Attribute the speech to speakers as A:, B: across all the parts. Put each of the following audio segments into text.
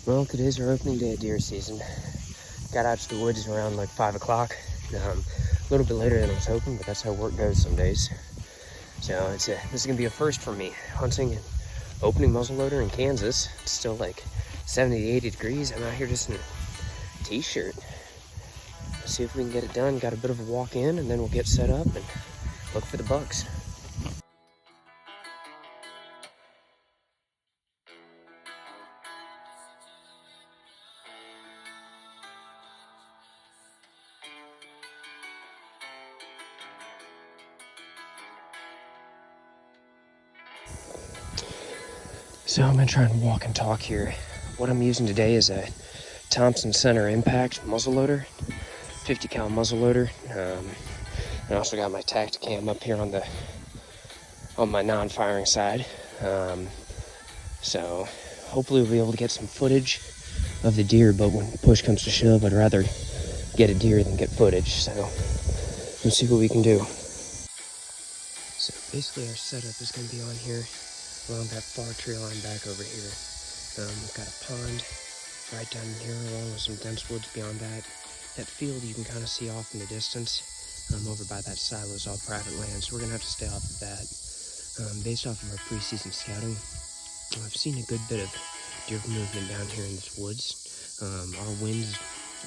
A: Well, today's our opening day of deer season. Got out to the woods around like 5 o'clock. A little bit later than I was hoping, but that's how work goes some days. So this is gonna be a first for me, hunting and opening muzzleloader in Kansas. It's still like 70 to 80 degrees. I'm out here just in a t-shirt. Let's see if we can get it done. Got a bit of a walk in, and then we'll get set up and look for the bucks. So I'm gonna try and walk and talk here. What I'm using today is a Thompson Center Impact muzzleloader, 50 cal muzzleloader. I also got my Tacticam up here on my non-firing side. So hopefully we'll be able to get some footage of the deer, but when push comes to shove, I'd rather get a deer than get footage. So let's see what we can do. So basically our setup is gonna be on here along that far tree line back over here. We've got a pond right down here along with some dense woods beyond that. That field you can kind of see off in the distance. Over by that silo is all private land, so we're gonna have to stay off of that. Based off of our preseason scouting, I've seen a good bit of deer movement down here in this woods. Our wind's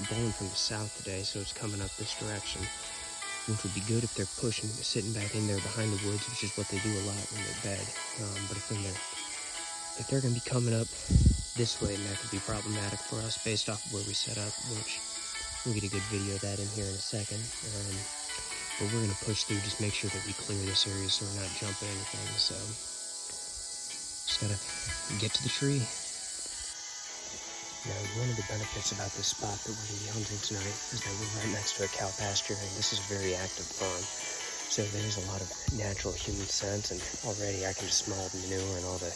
A: blowing from the south today, so it's coming up this direction, which would be good if they're pushing, sitting back in there behind the woods, which is what they do a lot when they're bed. But if they're going to be coming up this way, then that could be problematic for us based off of where we set up, which we'll get a good video of that in here in a second. But we're going to push through, just make sure that we clear this area so we're not jumping anything. So just got to get to the tree. Now, one of the benefits about this spot that we're going to be hunting tonight is that we're right next to a cow pasture, and this is a very active farm. So there's a lot of natural human scent, and already I can just smell the manure and all the,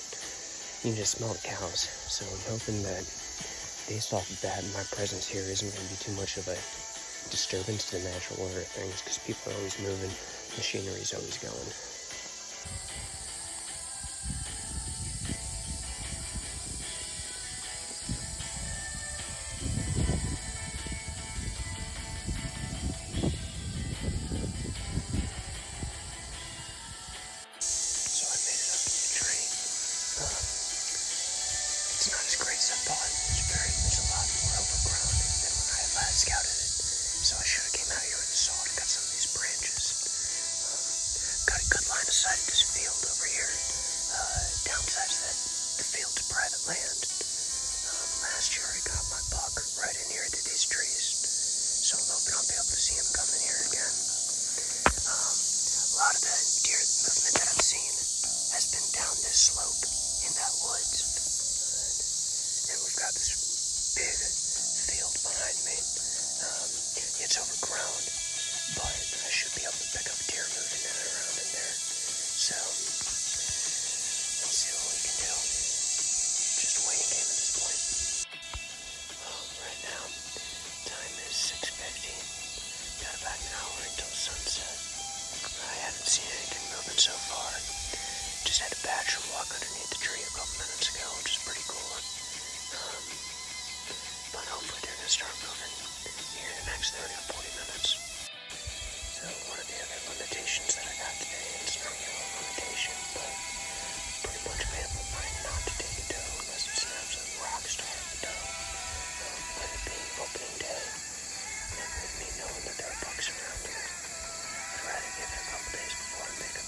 A: you can just smell the cows. So I'm hoping that based off of that, my presence here isn't going to be too much of a disturbance to the natural order of things, because people are always moving, machinery's always going. It's not as great as I thought. It's a lot more overgrown than when I last scouted it. So I should have came out here with a saw and cut some of these branches. Got a good line of sight at this field over here. Downside is that the field's private land. Last year I got my buck right in here to these trees. So I'm hoping I'll be able to see him come in here again. A lot of the deer movement that I've seen has been down this slope in that woods. And we've got this big field behind me. It's overgrown, but I should be able to pick up deer moving in and around in there. So let's see what we can do. Just a waiting game at this point. Right now, time is 6:50. Got about an hour until sunset. I haven't seen anything moving so far. Just had a badger walk underneath the tree a couple minutes ago, which is pretty cool. But hopefully they're going to start moving here in the next 30 or 40 minutes. So one of the other limitations that I got today, and it's not really a limitation, but pretty much made up my mind not to take a doe unless it's an absolute rock star of a doe. With it being opening day, and with me knowing that there are bucks around here, I'd rather give it a couple days before I make up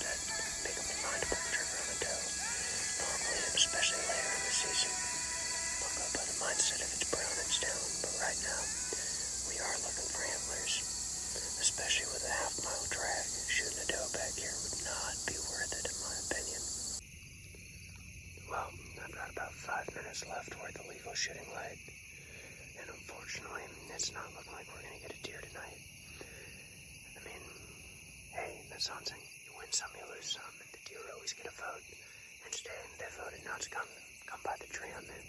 A: my mind to pull the trigger on a doe. Normally, and especially later in the season, I'll go by the mindset if it's brown, it's down. But right now, we are looking for antlers, especially with a half-mile drag. Shooting a doe back here would not be worth it, in my opinion. Well, I've got about 5 minutes left worth of legal shooting light, and unfortunately, it's not looking like we're going to get a deer tonight. I mean, hey, that's hunting. You win some, you lose some, and the deer always get a vote. And today, they voted not to come by the tree I'm in.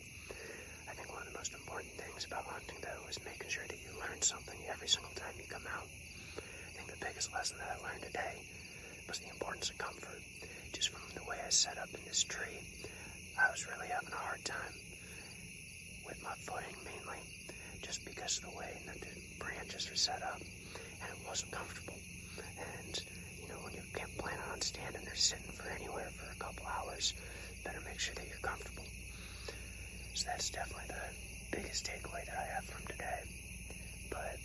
A: I think one of the most important things about hunting, though, is making sure that you learn something every single time you come out. I think the biggest lesson that I learned today was the importance of comfort. Just from the way I set up in this tree, I was really having a hard time with my footing mainly, just because of the way that the branches are set up, and it wasn't comfortable. And, you know, when you can't plan on standing there sitting for anywhere for a couple hours, better make sure that you're comfortable. So that's definitely the biggest takeaway that I have from today. But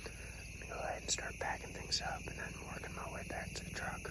A: I'm gonna go ahead and start packing things up and then working my way back to the truck.